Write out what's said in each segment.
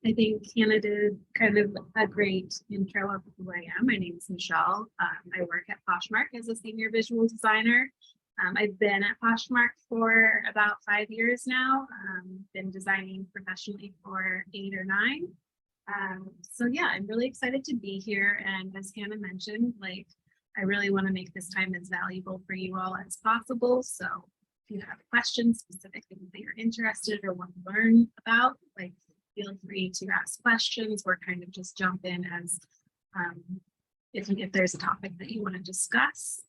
I think Hannah did kind of a great intro of who I am. My name is Michelle. I work at Poshmark as a senior visual designer. I've been at Poshmark for about 5 years now. Been designing professionally for 8 or 9. So yeah, I'm really excited to be here. And as Hannah mentioned, like I really want to make this time as valuable for you all as possible. So if you have questions, specific things that you're interested or want to learn about, like feel free to ask questions or kind of just jump in as if there's a topic that you want to discuss.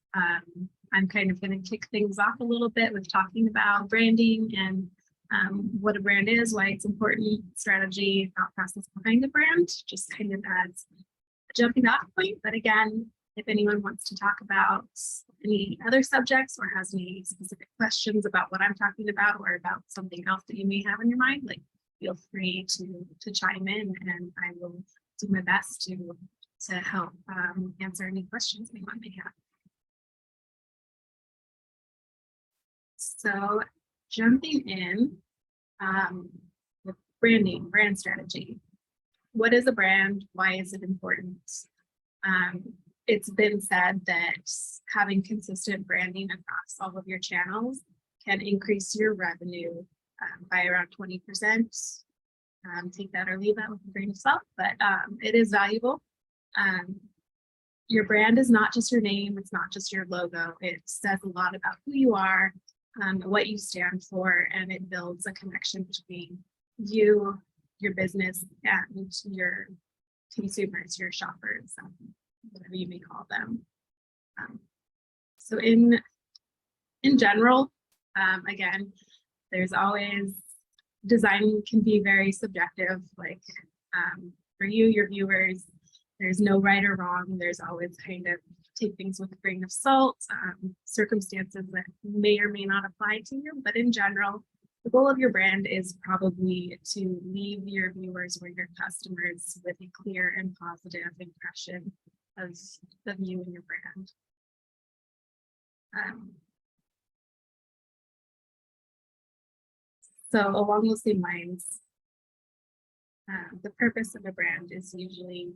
I'm kind of going to kick things off a little bit with talking about branding and what a brand is, why it's important, strategy, thought process behind the brand, just kind of as a jumping off point. But again, if anyone wants to talk about any other subjects or has any specific questions about what I'm talking about or about something else that you may have in your mind, like feel free to chime in, and I will do my best to help answer any questions anyone may have. So jumping in with branding, brand strategy. What is a brand? Why is it important? It's been said that having consistent branding across all of your channels can increase your revenue by around 20%. Take that or leave that with a grain of salt, but it is valuable. Your brand is not just your name, it's not just your logo. It says a lot about who you are, what you stand for, and it builds a connection between you, your business, and your consumers, your shoppers, whatever you may call them. So in general, again, there's always, design can be very subjective. Like for you, your viewers, there's no right or wrong. There's always kind of take things with a grain of salt, circumstances that may or may not apply to you. But in general, the goal of your brand is probably to leave your viewers or your customers with a clear and positive impression of you and your brand. So along those same lines, the purpose of a brand is usually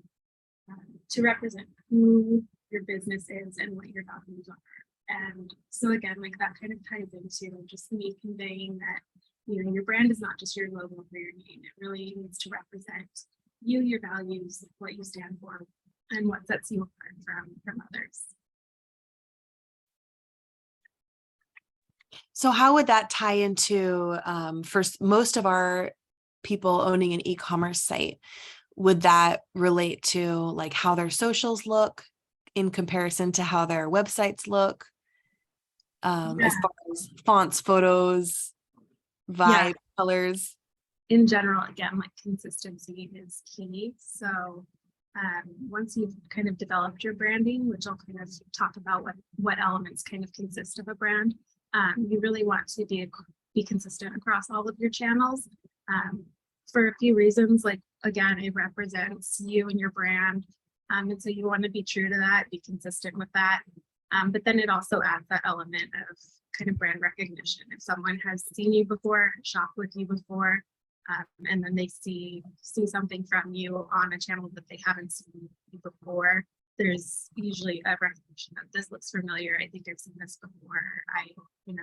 to represent who your business is and what your values are. And so again, like that kind of ties into just me conveying that, you know, your brand is not just your logo or your name. It really needs to represent you, your values, what you stand for, and what sets you apart from others. So how would that tie into, for most of our people owning an e-commerce site? Would that relate to like how their socials look in comparison to how their websites look? As far as fonts, photos, vibe, colors? In general, again, like consistency is key. So once you've kind of developed your branding, which I'll kind of talk about what elements kind of consist of a brand, you really want to be consistent across all of your channels for a few reasons. Like, again, it represents you and your brand. And so you want to be true to that, be consistent with that. But then it also adds that element of kind of brand recognition. If someone has seen you before, shopped with you before, and then they see something from you on a channel that they haven't seen before, there's usually a recognition that this looks familiar. I think I've seen this before.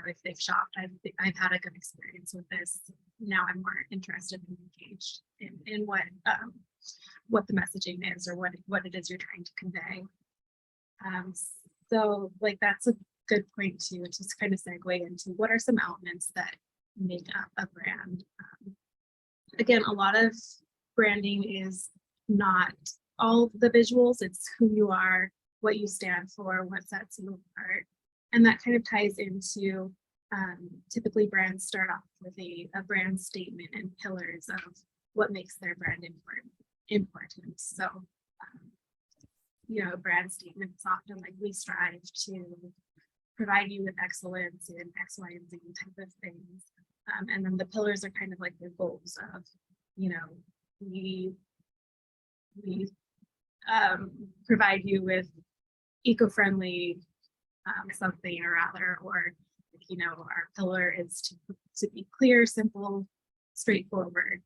If they've shopped, I've had a good experience with this. Now I'm more interested and engaged in what the messaging is or what it is you're trying to convey. So like that's a good point to just kind of segue into what are some elements that make up a brand. Again, a lot of branding is not all the visuals, it's who you are, what you stand for, what sets you apart. And that kind of ties into typically brands start off with a brand statement and pillars of what makes their brand important. So, a brand statement is often like, we strive to provide you with excellence in X, Y, and Z type of things. And then the pillars are kind of like the goals of, we provide you with eco-friendly something or other, or our pillar is to be clear, simple, straightforward.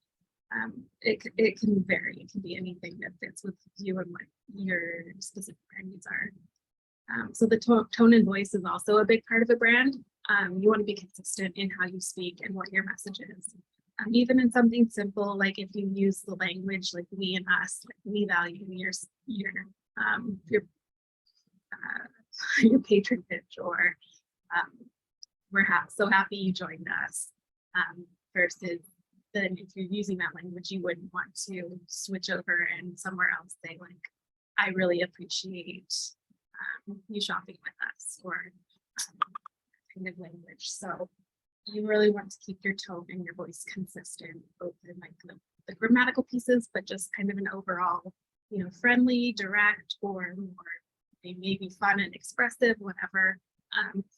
It can vary. It can be anything that fits with you and what your specific brand needs are. So the tone and voice is also a big part of a brand. You want to be consistent in how you speak and what your message is. Even in something simple, like if you use the language like we and us, like we value your patronage, or we're so happy you joined us, versus then if you're using that language, you wouldn't want to switch over and somewhere else say like, I really appreciate you shopping with us, or kind of language. So you really want to keep your tone and your voice consistent, both in like the grammatical pieces, but just kind of an overall, friendly, direct, or more maybe fun and expressive, whatever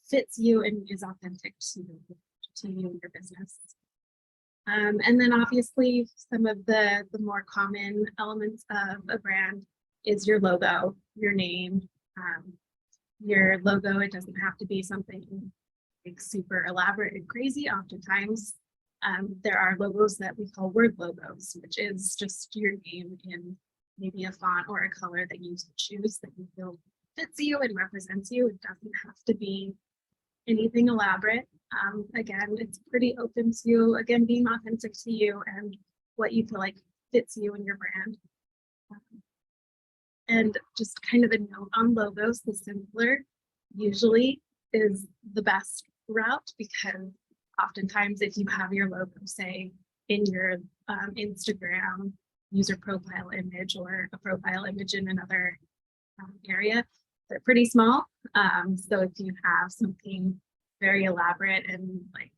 fits you and is authentic to you and your business. And then obviously some of the more common elements of a brand is your logo, your name. Your logo, it doesn't have to be something like super elaborate and crazy. Oftentimes there are logos that we call word logos, which is just your name in maybe a font or a color that you choose that you feel fits you and represents you. It doesn't have to be anything elaborate. Again, it's pretty open to, again, being authentic to you and what you feel like fits you and your brand. And just kind of a note on logos, the simpler usually is the best route, because oftentimes if you have your logo, say, in your Instagram user profile image or a profile image in another area, they're pretty small. So if you have something very elaborate and like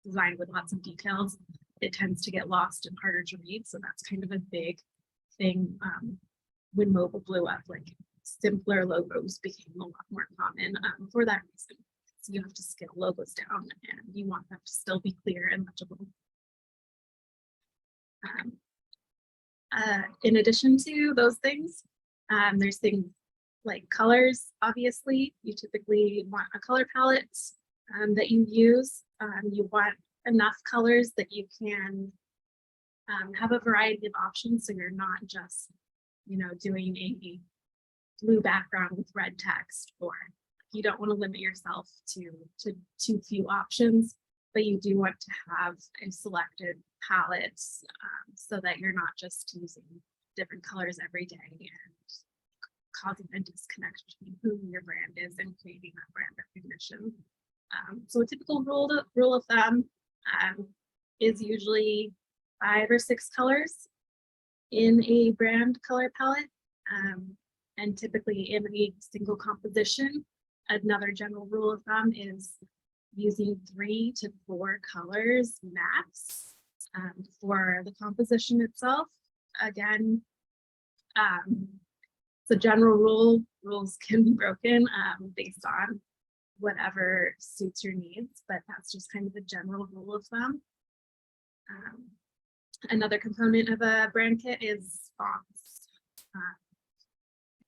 designed with lots of details, it tends to get lost and harder to read. So that's kind of a big thing. When mobile blew up, like simpler logos became a lot more common for that reason. So you have to scale logos down and you want them to still be clear and legible. In addition to those things, there's things like colors. Obviously, you typically want a color palette that you use. You want enough colors that you can have a variety of options, so you're not just doing a blue background with red text, or you don't want to limit yourself to too few options, but you do want to have a selected palette so that you're not just using different colors every day and causing a disconnect between who your brand is and creating that brand recognition. So a typical rule of thumb is usually 5 or 6 colors in a brand color palette, and typically in a single composition. Another general rule of thumb is using 3 to 4 colors max for the composition itself. Again, the general rules can be broken based on whatever suits your needs, but that's just kind of a general rule of thumb. Another component of a brand kit is fonts.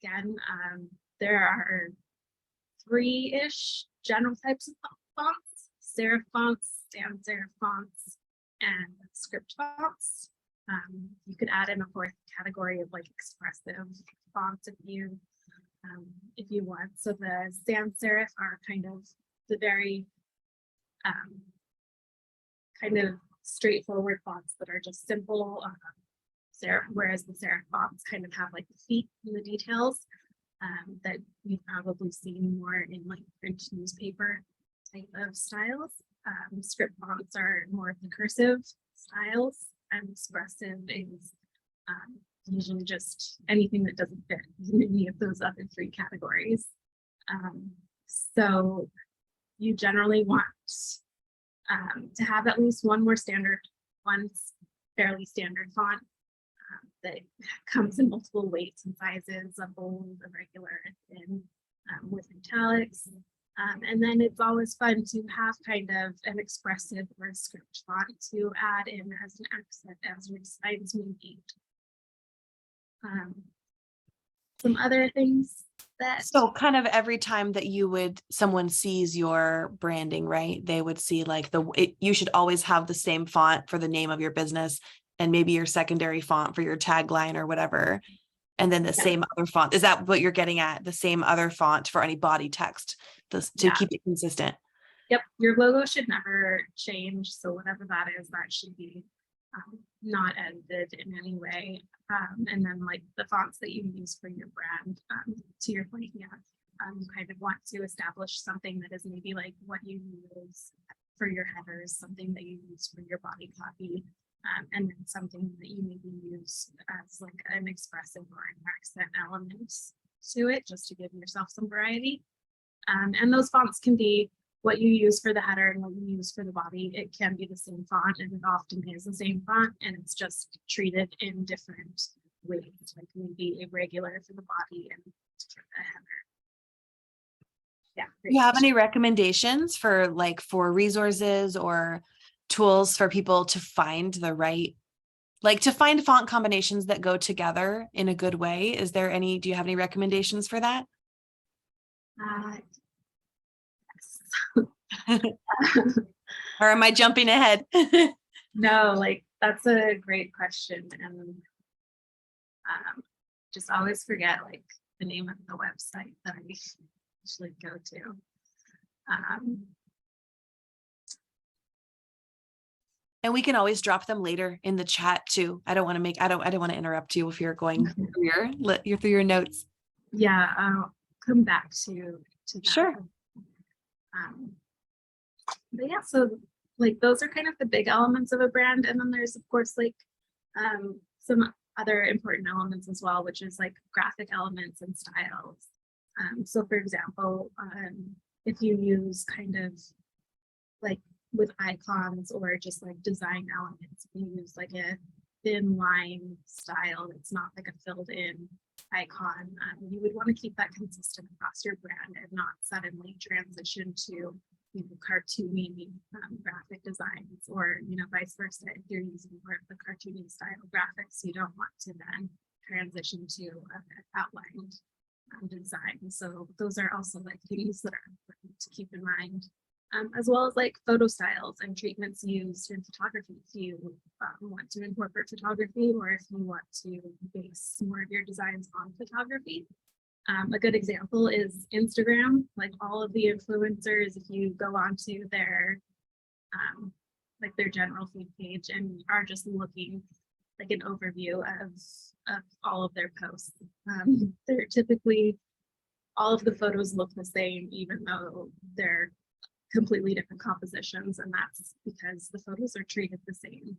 Again, there are 3-ish general types of fonts: serif fonts, sans serif fonts, and script fonts. You could add in a 4th category of like expressive fonts if you want. So the sans serif are kind of the very kind of straightforward fonts that are just simple, whereas the serif fonts kind of have like the feet and the details that you've probably seen more in like print newspaper type of styles. Script fonts are more of the cursive styles, and expressive is usually just anything that doesn't fit in any of those other 3 categories. So you generally want to have at least one fairly standard font that comes in multiple weights and sizes: a bold, a regular, a thin, with italics. And then it's always fun to have kind of an expressive or a script font to add in as an accent as your designs may be. some other things that, So kind of every time that someone sees your branding, right? They would see like you should always have the same font for the name of your business and maybe your secondary font for your tagline or whatever. And then the yeah, same other font. Is that what you're getting at? The same other font for any body text to yeah. keep it consistent. Yep, your logo should never change. So whatever that is, that should be not edited in any way. And then like the fonts that you use for your brand, to your point, yeah, you kind of want to establish something that is maybe like what you use for your headers, something that you use for your body copy, and then something that you maybe use as like an expressive or an accent element to it, just to give yourself some variety. And those fonts can be what you use for the header and what you use for the body. It can be the same font, and it often is the same font, and it's just treated in different ways, like maybe irregular for the body and for the header. Yeah. Do you have any recommendations for resources or tools for people to find to find font combinations that go together in a good way? Do you have any recommendations for that? Yes. Or am I jumping ahead? No, like that's a great question, and just always forget like the name of the website that I usually go to. And we can always drop them later in the chat too. I don't want to interrupt you if you're going through your notes. Yeah, I'll come back to that. Sure. But yeah, so like those are kind of the big elements of a brand, and then there's of course like some other important elements as well, which is like graphic elements and styles. So for example, if you use kind of like with icons or just like design elements, if you use like a thin line style that's not like a filled in icon, you would want to keep that consistent across your brand and not suddenly transition to cartoony graphic designs, or vice versa. If you're using more of the cartoony style graphics, you don't want to then transition to an outlined design. So those are also like things that are important to keep in mind, as well as like photo styles and treatments used in photography. If you want to incorporate photography, or if you want to base more of your designs on photography. A good example is Instagram. Like all of the influencers, if you go onto their general feed page and are just looking like an overview of all of their posts, they're typically, all of the photos look the same, even though they're completely different compositions, and that's because the photos are treated the same.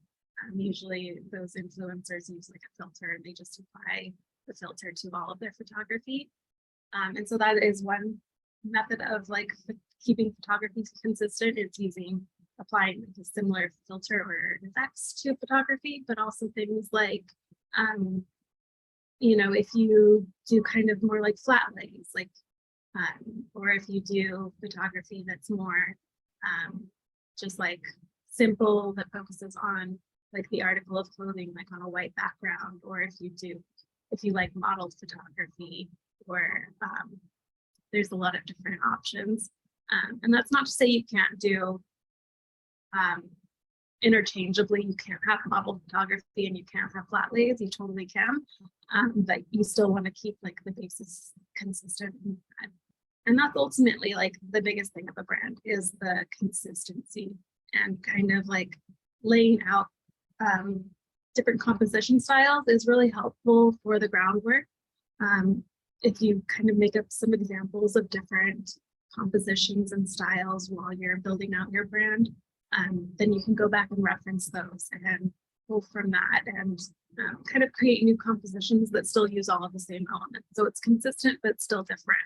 Usually those influencers use like a filter, and they just apply the filter to all of their photography. And so that is one method of like keeping photography consistent. It's applying like a similar filter or effects to photography, but also things like, if you do kind of more like flat lays, like, or if you do photography that's more just like simple, that focuses on like the article of clothing, like on a white background, or if you like modeled photography, or there's a lot of different options. And that's not to say you can't do interchangeably. You can't have modeled photography and you can't have flat lays. You totally can, but you still want to keep like the basis consistent. And that's ultimately like the biggest thing of a brand, is the consistency, and kind of like laying out different composition styles is really helpful for the groundwork. If you kind of make up some examples of different compositions and styles while you're building out your brand, then you can go back and reference those and go from that, and kind of create new compositions that still use all of the same elements. So it's consistent, but still different.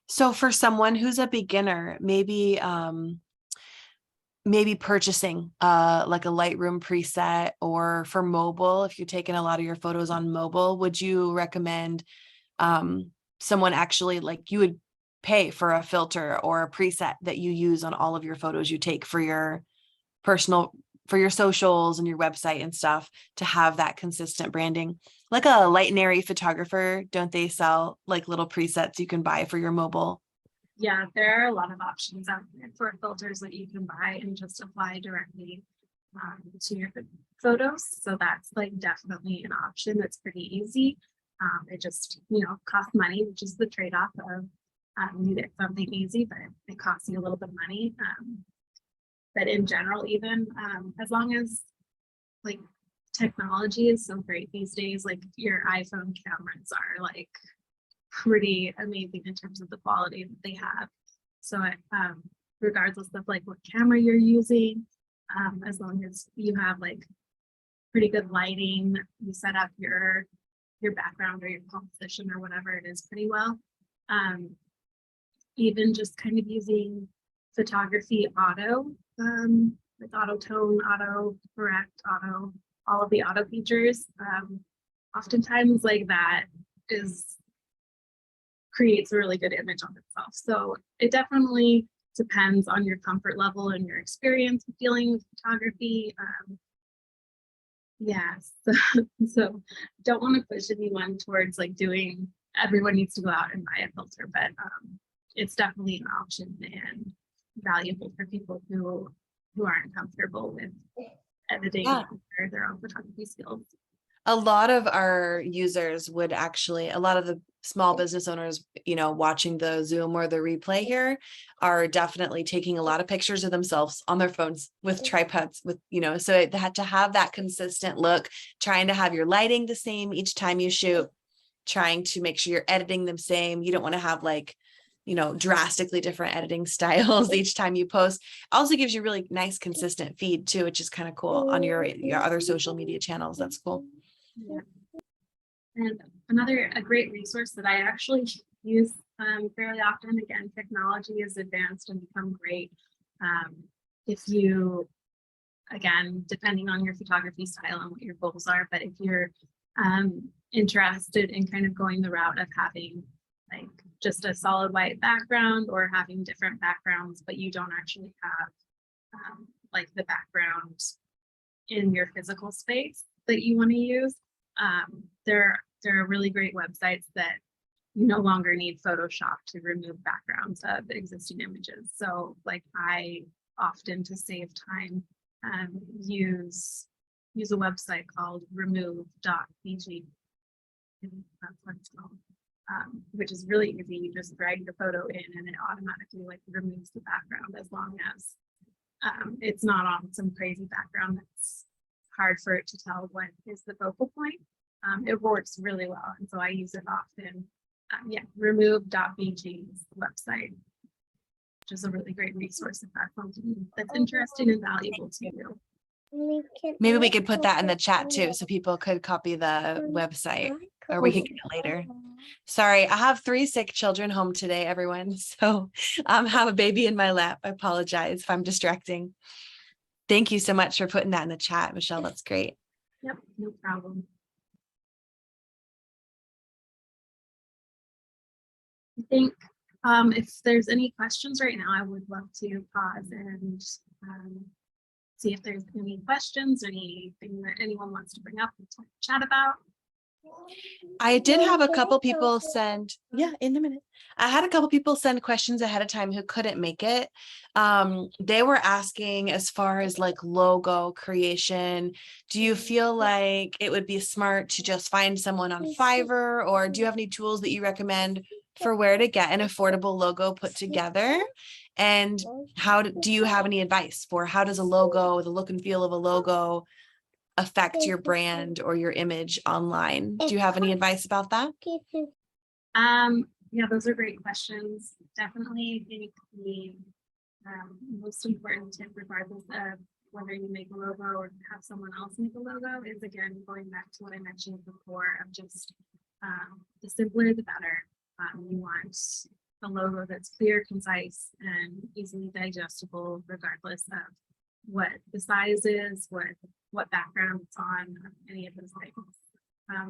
So for someone who's a beginner, maybe purchasing like a Lightroom preset, or for mobile, if you're taking a lot of your photos on mobile, would you recommend someone actually, like, you would pay for a filter or a preset that you use on all of your photos you take for your personal for your socials and your website and stuff to have that consistent branding. Like a Light and Airy photographer, don't they sell like little presets you can buy for your mobile? Yeah, there are a lot of options out there for filters that you can buy and just apply directly to your photos. So that's like definitely an option that's pretty easy. It just, costs money, which is the trade-off of you get something easy, but it costs you a little bit of money. But in general, even as long as like technology is so great these days, like your iPhone cameras are like pretty amazing in terms of the quality that they have. So regardless of like what camera you're using, as long as you have like pretty good lighting, you set up your background or your composition or whatever it is pretty well. Even just kind of using photography auto, like auto tone, auto correct, auto, all of the auto features. Oftentimes like that creates a really good image on itself. So it definitely depends on your comfort level and your experience with dealing with photography. Yes, so don't want to push anyone towards like everyone needs to go out and buy a filter, but it's definitely an option and valuable for people who aren't comfortable with editing their own photography skills. A lot of our users would actually, a lot of the small business owners, watching the Zoom or the replay here are definitely taking a lot of pictures of themselves on their phones with tripods so it had to have that consistent look, trying to have your lighting the same each time you shoot, trying to make sure you're editing them same. You don't want to have like, drastically different editing styles each time you post. Also gives you really nice, consistent feed too, which is kind of cool on your other social media channels. That's cool. Yeah. And a great resource that I actually use fairly often, again, technology is advanced and become great. If you, again, depending on your photography style and what your goals are, but if you're interested in kind of going the route of having like just a solid white background or having different backgrounds, but you don't actually have like the background in your physical space that you want to use, there are really great websites that you no longer need Photoshop to remove backgrounds of existing images. So like I often, to save time, use a website called remove.bg. That's what it's called. Which is really easy. You just drag the photo in and it automatically like removes the background, as long as it's not on some crazy background that's hard for it to tell what is the focal point. It works really well, and so I use it often. Remove.bg is the website, which is a really great resource if that's something that's interesting and valuable to you. Maybe we could put that in the chat too, so people could copy the website, or we could get it later. Sorry, I have 3 sick children home today, everyone. So have a baby in my lap. I apologize if I'm distracting. Thank you so much for putting that in the chat, Michelle. That's great. Yep, no problem. I think if there's any questions right now, I would love to pause and see if there's any questions, anything that anyone wants to bring up and chat about. I did have a couple people send, in a minute. I had a couple people send questions ahead of time who couldn't make it. They were asking as far as like logo creation, do you feel like it would be smart to just find someone on Fiverr, or do you have any tools that you recommend for where to get an affordable logo put together? And do you have any advice for how does a logo, the look and feel of a logo, affect your brand or your image online? Do you have any advice about that? Yeah, those are great questions. Definitely think the most important tip, regardless of whether you make a logo or have someone else make a logo, is again going back to what I mentioned before of just the simpler the better. You want a logo that's clear, concise, and easily digestible, regardless of what the size is, what background it's on, any of those things.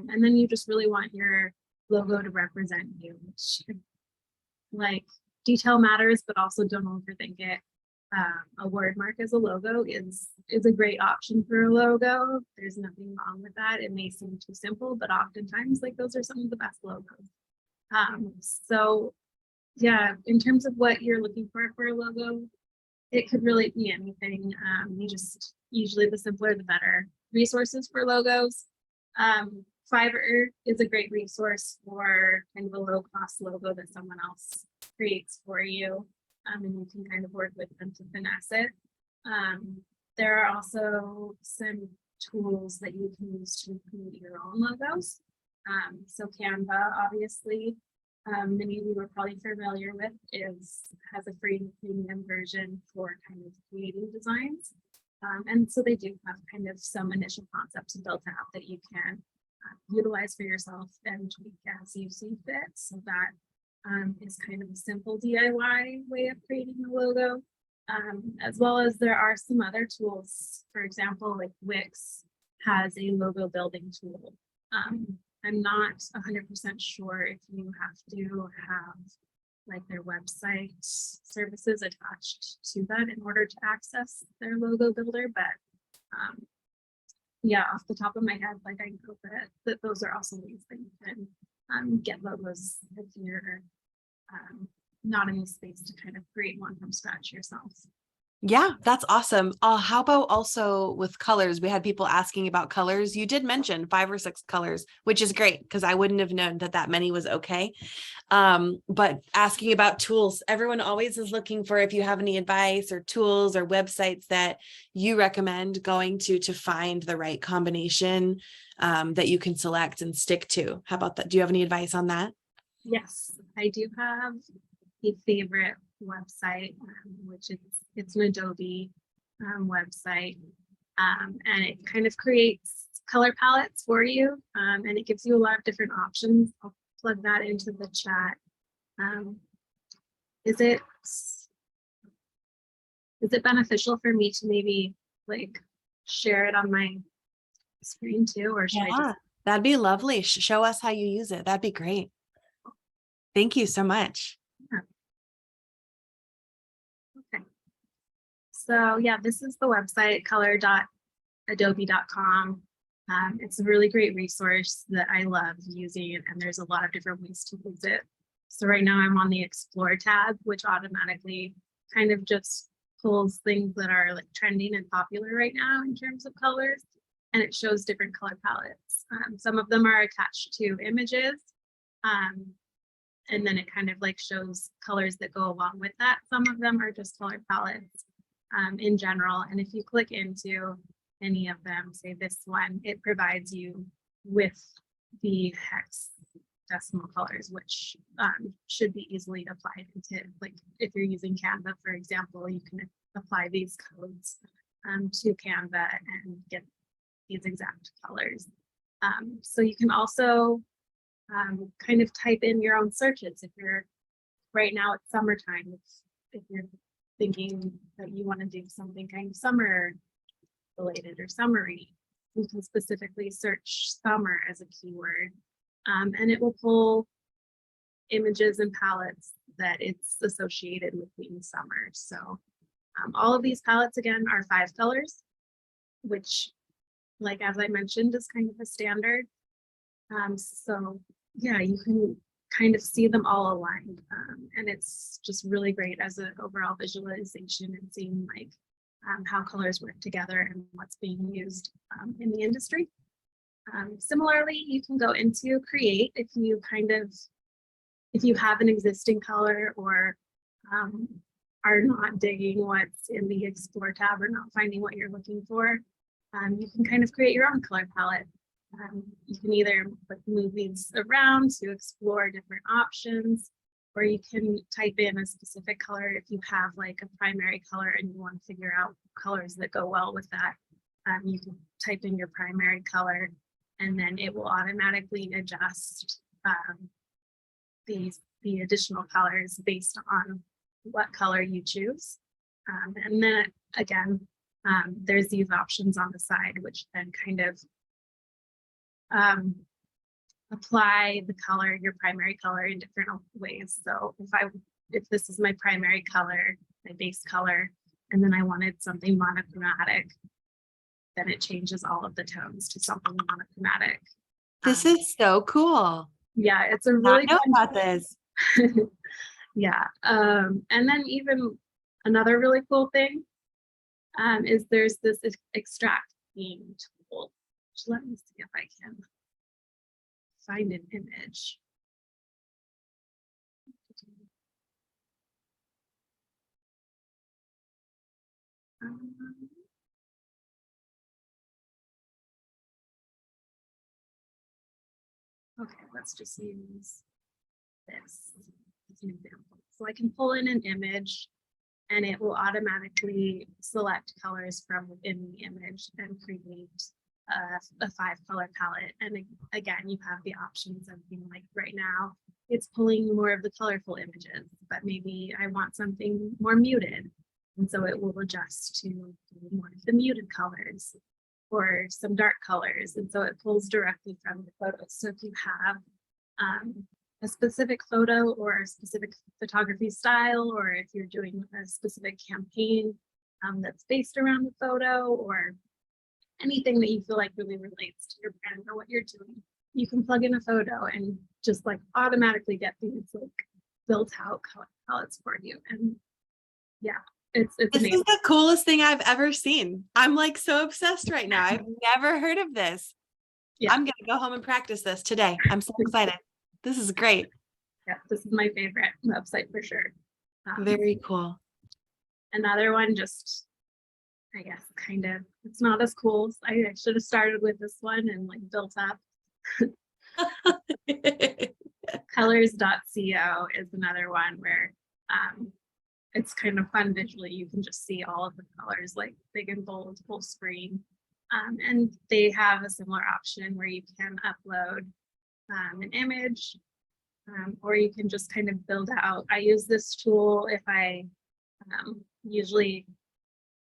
And then you just really want your logo to represent you, which like detail matters, but also don't overthink it. a word mark as a logo is a great option for a logo. There's nothing wrong with that. It may seem too simple, but oftentimes like those are some of the best logos. So yeah, in terms of what you're looking for a logo, it could really be anything. You just usually the simpler the better. Resources for logos. Fiverr is a great resource for kind of a low cost logo that someone else creates for you. And you can kind of work with them to finesse it. There are also some tools that you can use to create your own logos. So Canva, obviously, many of you are probably familiar with, has a free and premium version for kind of creating designs. And so they do have kind of some initial concepts built out that you can utilize for yourself and tweak as you see fit. So that is kind of a simple DIY way of creating a logo. As well as there are some other tools. For example, like Wix has a logo building tool. I'm not 100% sure if you have to have like their website services attached to that in order to access their logo builder, but yeah, off the top of my head, like I know that those are also ways that you can get logos if you're not in the space to kind of create one from scratch yourself. Yeah, that's awesome. How about also with colors? We had people asking about colors. You did mention 5 or 6 colors, which is great because I wouldn't have known that many was okay. But asking about tools, everyone always is looking for if you have any advice or tools or websites that you recommend going to find the right combination that you can select and stick to. How about that? Do you have any advice on that? Yes, I do have a favorite website, which is it's an Adobe website, and it kind of creates color palettes for you, and it gives you a lot of different options. I'll plug that into the chat. Is it beneficial for me to maybe like share it on my screen too, or should I just? That'd be lovely. Show us how you use it. That'd be great. Thank you so much. Yeah. Okay. So yeah, this is the website, color.adobe.com. It's a really great resource that I love using, and there's a lot of different ways to use it. So right now I'm on the Explore tab, which automatically kind of just pulls things that are like trending and popular right now in terms of colors, and it shows different color palettes. Some of them are attached to images, and then it kind of like shows colors that go along with that. Some of them are just color palettes in general. And if you click into any of them, say this one, it provides you with the hex decimal colors, which should be easily applied into, like if you're using Canva, for example, you can apply these codes to Canva and get these exact colors. So you can also kind of type in your own searches. If you're right now it's summertime, if you're thinking that you want to do something kind of summer related or summery, you can specifically search summer as a keyword, and it will pull images and palettes that it's associated with being summer. So all of these palettes again are 5 colors, which, like as I mentioned, is kind of a standard. So yeah, you can kind of see them all aligned, and it's just really great as an overall visualization and seeing like how colors work together and what's being used in the industry. Similarly, you can go into create if you have an existing color or are not digging what's in the Explore tab or not finding what you're looking for. You can kind of create your own color palette. You can either move these around to explore different options, or you can type in a specific color if you have like a primary color and you want to figure out colors that go well with that. You can type in your primary color and then it will automatically adjust the additional colors based on what color you choose. And then again, there's these options on the side, which then kind of apply the color, your primary color, in different ways. So if this is my primary color, my base color, and then I wanted something monochromatic, then it changes all of the tones to something monochromatic. This is so cool. Yeah, it's a I really know fun about this. yeah. And then even another really cool thing is there's this extract theme tool. So let me see if I can find an image. Okay, let's just use this as an example. So I can pull in an image and it will automatically select colors from within the image and create a 5-color palette. And again, you have the options of being like right now, it's pulling more of the colorful images, but maybe I want something more muted. And so it will adjust to more of the muted colors or some dark colors. And so it pulls directly from the photos. So if you have a specific photo or a specific photography style, or if you're doing a specific campaign that's based around the photo, or anything that you feel like really relates to your brand or what you're doing, you can plug in a photo and just like automatically get these like built out color palettes for you. And yeah, it's This amazing. is the coolest thing I've ever seen. I'm like so obsessed right now. I've never heard of this. Yeah. I'm gonna go home and practice this today. I'm so excited. This is great. Yeah, this is my favorite website for sure. Very cool. Another one, just I guess kind of, it's not as cool. I should have started with this one and like built up. Colors.co is another one where it's kind of fun visually. You can just see all of the colors like big and bold, full screen. And they have a similar option where you can upload an image, or you can just kind of build out. I use this tool if I usually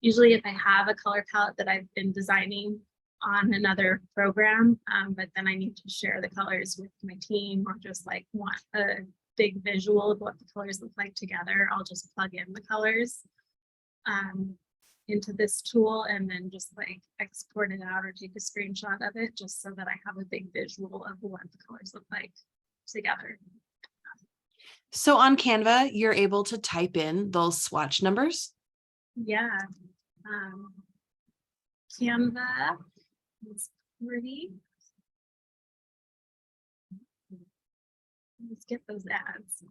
if I have a color palette that I've been designing on another program, but then I need to share the colors with my team or just like want a big visual of what the colors look like together, I'll just plug in the colors into this tool and then just like export it out or take a screenshot of it just so that I have a big visual of what the colors look like together. So on Canva, you're able to type in those swatch numbers? Yeah. Canva is pretty. Let's get those ads.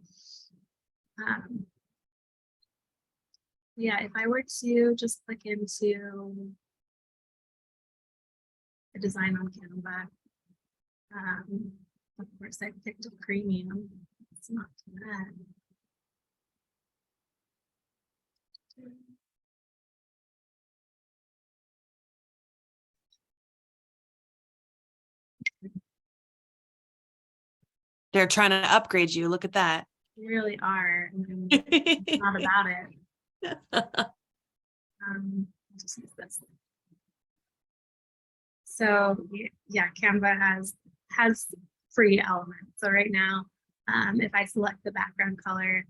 Yeah, if I were to just click into a design on Canva, of course I picked a premium. It's not too bad. They're trying to upgrade you. Look at that. You really are. It's not about it. Just use this. So yeah, Canva has free elements. So right now, if I select the background color,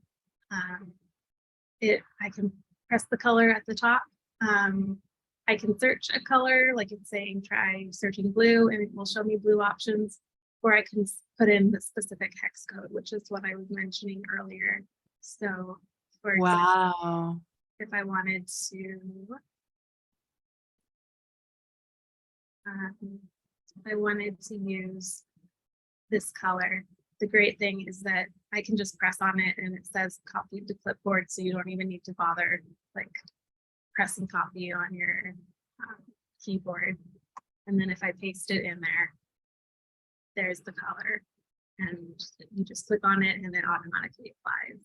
I can press the color at the top. I can search a color, like it's saying try searching blue, and it will show me blue options. Or I can put in the specific hex code, which is what I was mentioning earlier. So for example, if I wanted to, use this color, the great thing is that I can just press on it and it says copy to clipboard, so you don't even need to bother like pressing copy on your keyboard. And then if I paste it in there, there's the color, and you just click on it and it automatically applies.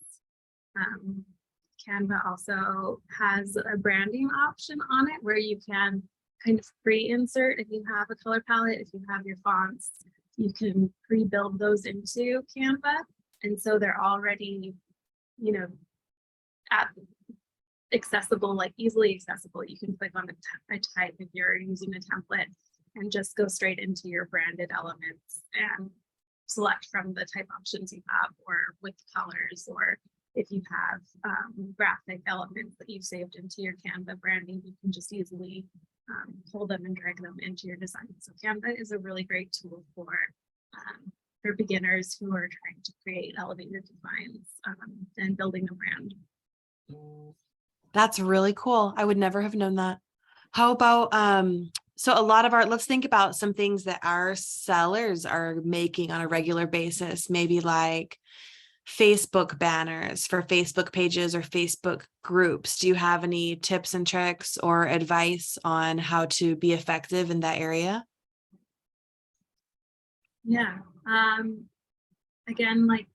Canva also has a branding option on it where you can kind of pre-insert if you have a color palette, if you have your fonts, you can pre-build those into Canva. And so they're already, accessible, like easily accessible. You can click on a type if you're using a template and just go straight into your branded elements and select from the type options you have or with colors, or if you have graphic elements that you've saved into your Canva branding, you can just easily pull them and drag them into your design. So Canva is a really great tool for beginners who are trying to create elevated designs and building a brand. That's really cool. I would never have known that. How about, so a lot of let's think about some things that our sellers are making on a regular basis, maybe like Facebook banners for Facebook pages or Facebook groups. Do you have any tips and tricks or advice on how to be effective in that area? Yeah. Again, like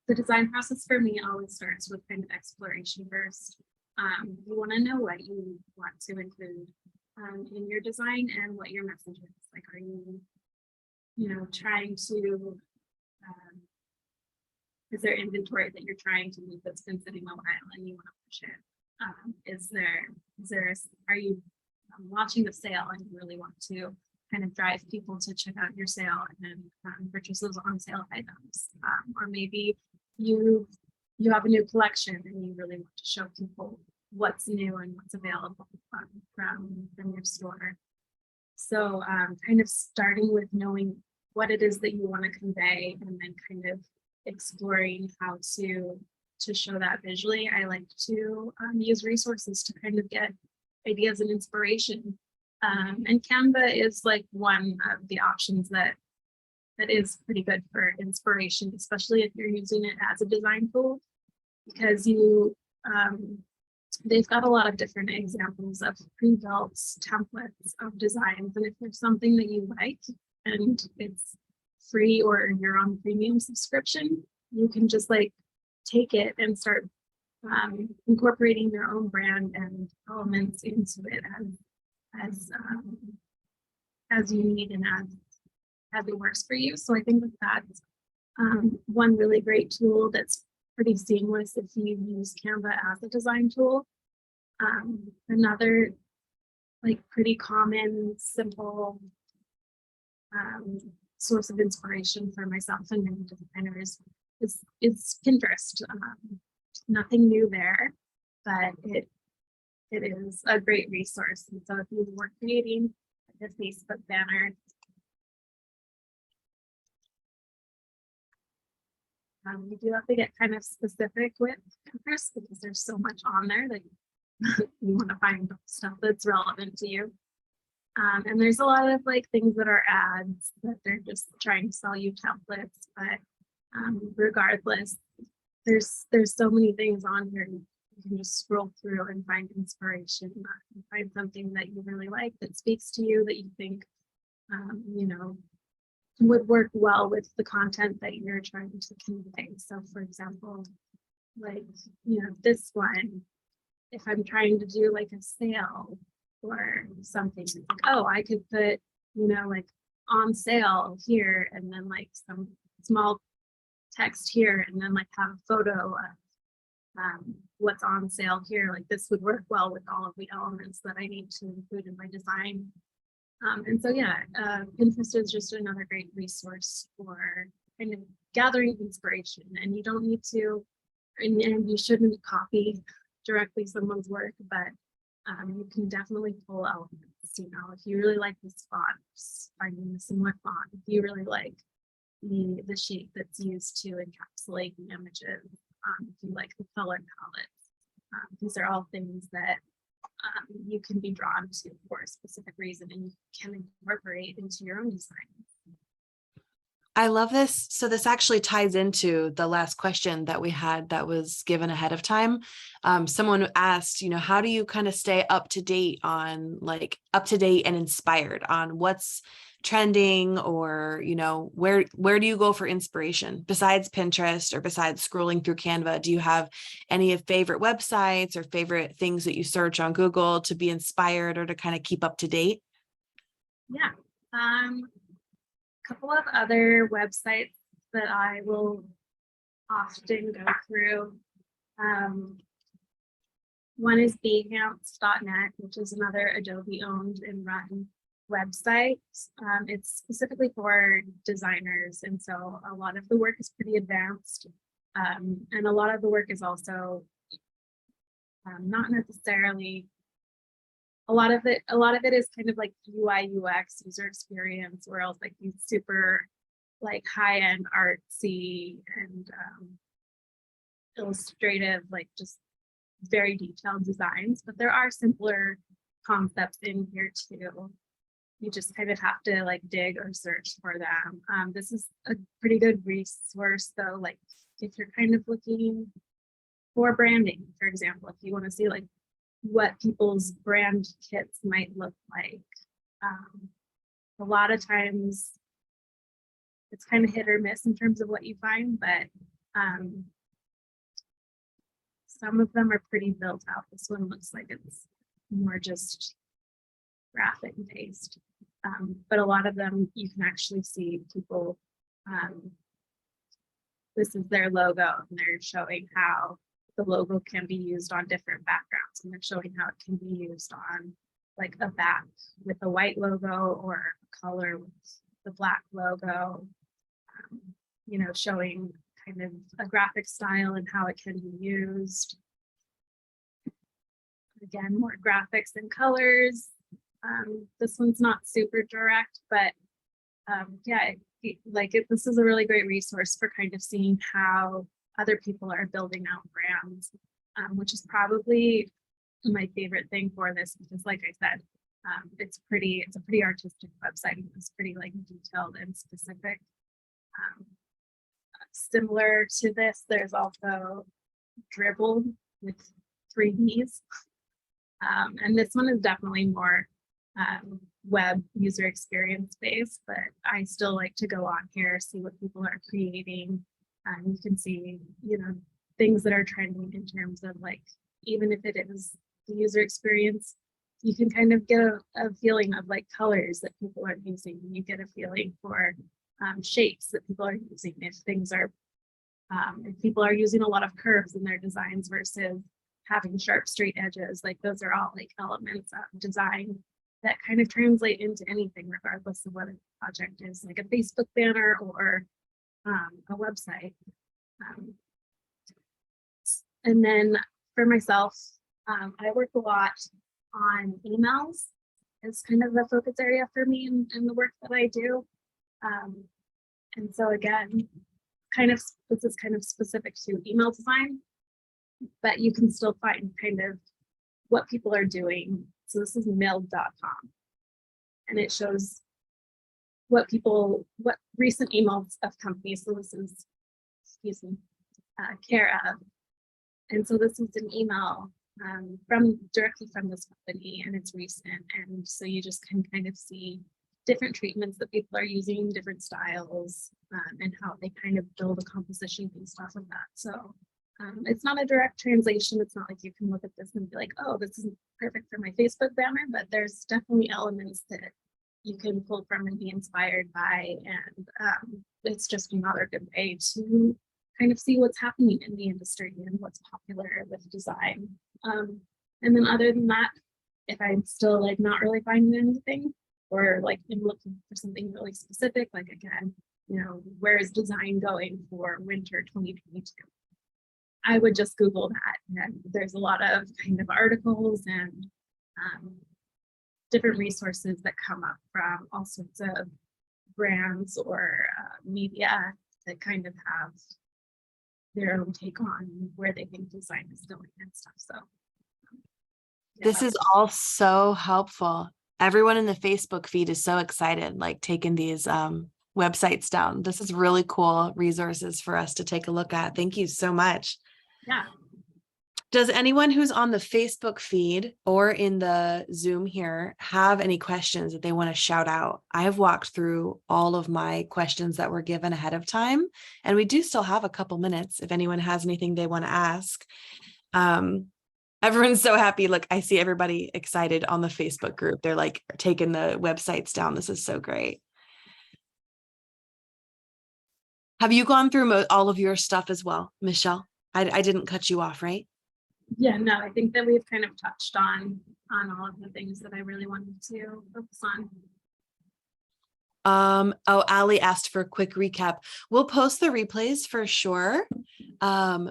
the design process for me always starts with kind of exploration first. You want to know what you want to include in your design and what your message is. Like, are you trying to, is there inventory that you're trying to move that's been sitting a while and you want to push it? Are you launching a sale and you really want to kind of drive people to check out your sale and purchase those on sale items? Or maybe you have a new collection and you really want to show people what's new and what's available from your store. So kind of starting with knowing what it is that you want to convey and then kind of exploring how to show that visually. I like to use resources to kind of get ideas and inspiration. And Canva is like one of the options that is pretty good for inspiration, especially if you're using it as a design tool, because they've got a lot of different examples of pre-built templates of designs. And if there's something that you like and it's free or you're on premium subscription, you can just like take it and start incorporating your own brand and elements into it as you need and as it works for you. So I think that's one really great tool that's pretty seamless if you use Canva as a design tool. Another like pretty common, simple source of inspiration for myself and many designers is Pinterest. Nothing new there, but it is a great resource. And so if you were creating a Facebook banner, you do have to get kind of specific with Pinterest because there's so much on there that you want to find stuff that's relevant to you. And there's a lot of like things that are ads that they're just trying to sell you templates, but regardless, there's so many things on here. You can just scroll through and find inspiration and find something that you really like that speaks to you, that you think would work well with the content that you're trying to convey. So for example, like this one, if I'm trying to do like a sale or something, like, oh, I could put like on sale here and then like some small text here and then like have a photo of what's on sale here. Like this would work well with all of the elements that I need to include in my design. And so Pinterest is just another great resource for kind of gathering inspiration, and you don't need to, and you shouldn't copy directly someone's work, but you can definitely pull elements. If you really like this font, finding a similar font. If you really like the shape that's used to encapsulate the images, if you like the color palettes, these are all things that you can be drawn to for a specific reason and you can incorporate into your own design. I love this. So this actually ties into the last question that we had that was given ahead of time. Someone asked, how do you kind of stay up to date and inspired on what's trending, or, where do you go for inspiration besides Pinterest or besides scrolling through Canva? Do you have any favorite websites or favorite things that you search on Google to be inspired or to kind of keep up to date? Yeah. Couple of other websites that I will often go through. One is behance.net, which is another Adobe owned and run website. It's specifically for designers, and so a lot of the work is pretty advanced. And a lot of the work is also not necessarily, a lot of it is kind of like UI UX, user experience, or else like these super like high-end artsy and illustrative, like just very detailed designs, but there are simpler concepts in here too. You just kind of have to like dig or search for them. This is a pretty good resource though, like if you're kind of looking for branding, for example, if you want to see like what people's brand kits might look like. A lot of times it's kind of hit or miss in terms of what you find, but some of them are pretty built out. This one looks like it's more just graphic based, but a lot of them you can actually see people, this is their logo and they're showing how the logo can be used on different backgrounds, and they're showing how it can be used on like a back with a white logo or a color with the black logo, you know, showing kind of a graphic style and how it can be used. Again, more graphics and colors. This one's not super direct, but yeah, this is a really great resource for kind of seeing how other people are building out brands, which is probably my favorite thing for this, because like I said, it's a pretty artistic website. It's pretty like detailed and specific. Similar to this, there's also Dribble with 3Ds. And this one is definitely more web user experience based, but I still like to go on here, see what people are creating. You can see, you know, things that are trending in terms of like, even if it is the user experience, you can kind of get a feeling of like colors that people are using. You get a feeling for shapes that people are using. If things are, if people are using a lot of curves in their designs versus having sharp straight edges, like those are all like elements of design that kind of translate into anything, regardless of whether the project is like a Facebook banner or a website. And then for myself, I work a lot on emails. It's kind of a focus area for me in the work that I do. And so again, this is kind of specific to email design, but you can still find kind of what people are doing. So this is mailed.com, and it shows what recent emails of companies. So this is, excuse me, care of. And so this is an email directly from this company, and it's recent. And so you just can kind of see different treatments that people are using, different styles, and how they kind of build a composition based off of that. So it's not a direct translation. It's not like you can look at this and be like, oh, this isn't perfect for my Facebook banner, but there's definitely elements that you can pull from and be inspired by. And it's just another good way to kind of see what's happening in the industry and what's popular with design. And then other than that, if I'm still like not really finding anything, or like I'm looking for something really specific, like again, you know, where is design going for winter 2022? I would just Google that, and there's a lot of kind of articles and different resources that come up from all sorts of brands or media that kind of have their own take on where they think design is going and stuff. So yeah, this is all so helpful. Everyone in the Facebook feed is so excited, like taking these websites down. This is really cool resources for us to take a look at. Thank you so much. Yeah. Does anyone who's on the Facebook feed or in the Zoom here have any questions that they want to shout out? I have walked through all of my questions that were given ahead of time, and we do still have a couple minutes if anyone has anything they want to ask. Everyone's so happy. Look, I see everybody excited on the Facebook group. They're like taking the websites down. This is so great. Have you gone through all of your stuff as well, Michelle? I didn't cut you off, right? Yeah, no, I think that we've kind of touched on all of the things that I really wanted to focus on. Oh, Ali asked for a quick recap. We'll post the replays for sure.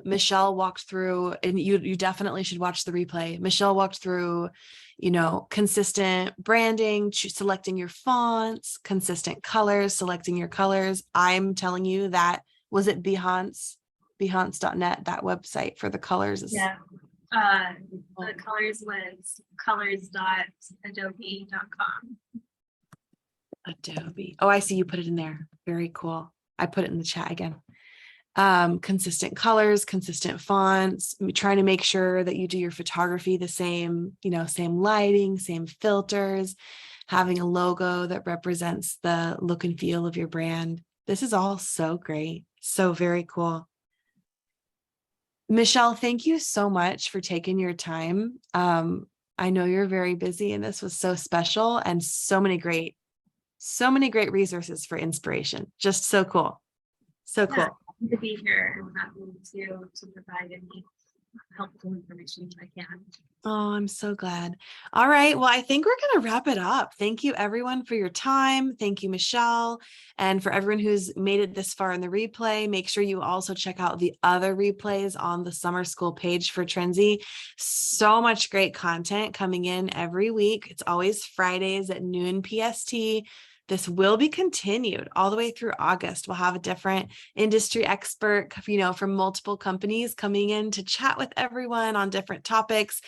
Michelle walked through, and you definitely should watch the replay. Michelle walked through, you know, consistent branding, selecting your fonts, consistent colors, selecting your colors. I'm telling you that, was it Behance.net, that website for the colors is Yeah. The colors was colors.adobe.com. Adobe. Oh, I see you put it in there. Very cool. I put it in the chat again. Consistent colors, consistent fonts, trying to make sure that you do your photography the same, you know, same lighting, same filters, having a logo that represents the look and feel of your brand. This is all so great. So very cool. Michelle, thank you so much for taking your time. I know you're very busy and this was so special, and so many great resources for inspiration. Just so cool. So Yeah, cool. to be here and happy to provide any helpful information if I can. Oh, I'm so glad. All right. Well, I think we're going to wrap it up. Thank you everyone for your time. Thank you, Michelle. And for everyone who's made it this far in the replay, make sure you also check out the other replays on the summer school page for Trenzy. So much great content coming in every week. It's always Fridays at noon PST. This will be continued all the way through August. We'll have a different industry expert, you know, from multiple companies coming in to chat with everyone on different topics.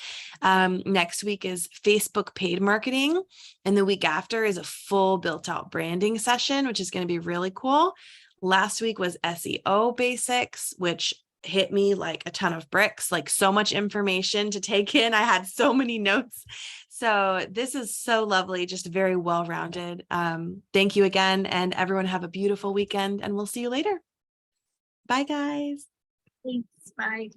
Next week is Facebook paid marketing. And the week after is a full built out branding session, which is going to be really cool. Last week was SEO basics, which hit me like a ton of bricks, like so much information to take in. I had so many notes. So this is so lovely, just very well-rounded. Thank you again, and everyone have a beautiful weekend, and we'll see you later. Bye, guys. Thanks. Bye.